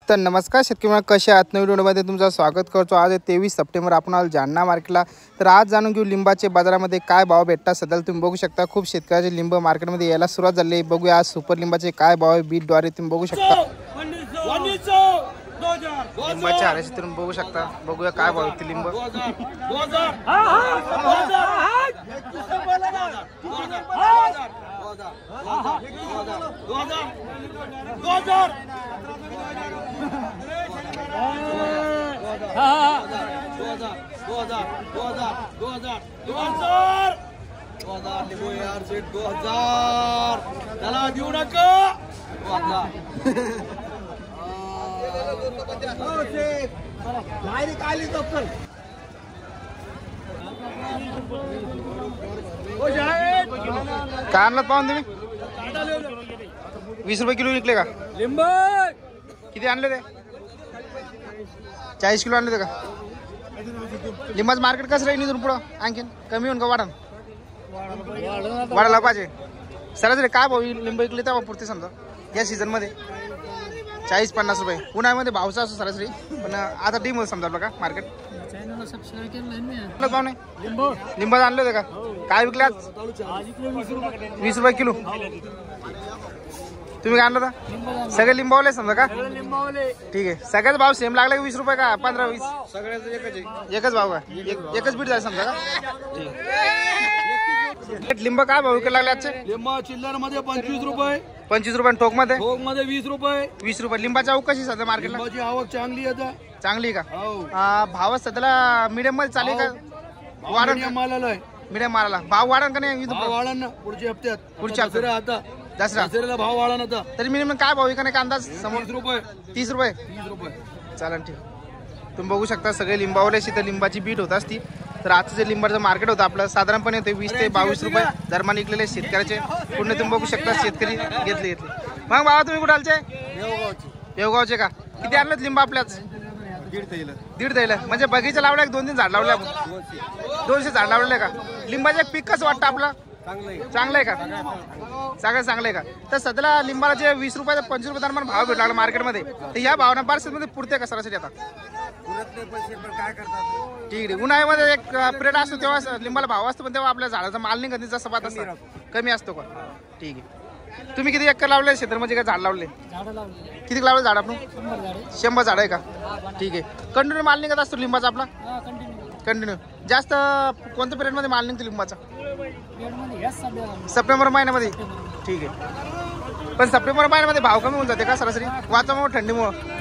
तर नमस्कार शेतकरी, कसे आहात? नवीन व्हिडिओमध्ये तुमचं स्वागत करतो। आज 23 सप्टेंबर, आपण आलो जालना मार्केटला। तर आज जाणून घेऊ लिंबाचे बाजारामध्ये काय भाव भेटतात। सध्या तुम्ही बघू शकता खूप शेतकऱ्याचे लिंब मार्केटमध्ये यायला सुरुवात झाली आहे। बघूया आज सुपर लिंबाचे काय भाव आहे बीटद्वारे, तुम्ही बघू शकता। लिंबाचे आरेशी तुम्ही बघू शकता। बघूया काय भाव आहे लिंब। त्याला देऊ नका। काय आणलं पाहून तुम्ही? 20 रुपये किलो विकले का लिंब? किती आणले ते? 40 किलो आणले ते का? लिंबाचं मार्केट कसं राहील इथून पुढं? आणखीन कमी होऊन का वाढन? वाढायला पाहिजे। सरासरी काय भाव लिंब विकले तेव्हा पुरते समजा या सीझन मध्ये? 40-50 रुपये। उन्हाळ्यामध्ये भावचा असतो सरासरी, पण आता डीम समजा आपलं का मार्केट भाव नाही। लिंबाचं आणले होते का? काय विकले आज? 20 रुपये किलो। तुम्ही काय आणलं होता? सगळे लिंबावले समजा का? ठीक आहे। सगळ्याच भाव सेम लागला का? 20 रुपये का 15-20? सगळ्याच एकच भाव का? एकच बीट झालं समजा का? ठीक। लिंब काय भाव विकायला लागले आजचे? लिंब चिल्लर मध्ये 25 रुपये। 25 रुपये ठोक मध्ये? ठोक मध्ये 20 रुपये। 20 रुपये। लिंबाची आवक कशी सध्या मार्केटला? लिंबाची आवक चांगली आहे। चांगली का? भाव सध्याला मीडियम मध्ये चालेल का? वाढन मालाला आहे। मीडियम मारायला भाव वाढन का नाही? भाव वाढन ना पुढच्या हप्त्यात। पुढच्या हप्त्यात आता दसरा भाव वाढन आता। तरी मिनिमम काय भाव विकणे का अंदाज? 30 रुपये। 30 रुपये? 30 रुपये। चालेल, ठीक। तुम्ही बघू शकता सगळे लिंबावले तर लिंबाची बीट होत असती। तर आजचं जे लिंबाचं मार्केट होतं आपलं साधारणपणे ते 20 ते 22 रुपये दरम्यान विकलेले शेतकऱ्याचे। पुढे तुम्ही बघू शकता शेतकरी घेतले। मग बाबा तुम्ही कुठे आलचे? देवगावचे का? किती आणलेत लिंब आपल्याच? 1.5 थैला। म्हणजे बगीचा लावला 2-3 झाड लावले आपण? 200 झाड लावलेले का? लिंबाचे पीक कसं वाटतं आपलं? चांगलं आहे का? सगळं चांगलं आहे का? तर सध्याला लिंबाला जे 20 रुपये ते 25 रुपये दरम्यान भाव भेटला मार्केटमध्ये, तर या भावना पार्सलमध्ये पुरते का सरासरी आता? ठीक आहे। उन्हाळ्यामध्ये एक पिरियड असतो तेव्हा लिंबाला भाव असतो, पण तेव्हा आपल्या झाडाचा माल नाही कधी जसं पाहत असतं कमी असतो का? ठीक आहे। तुम्ही किती एकर लावले क्षेत्रामध्ये? काय झाड लावले? किती लावले झाड आपण? 100 झाड आहे का? ठीक आहे। कंटिन्यू माल निघत असतो लिंबाचा आपला? कंटिन्यू। जास्त कोणत्या पिरियड मध्ये माल निघतो लिंबाचा? सप्टेंबर महिन्यामध्ये? ठीक आहे। पण सप्टेंबर महिन्यामध्ये भाव कमी होऊन जाते का सरासरी वातावरण थंडीमुळे?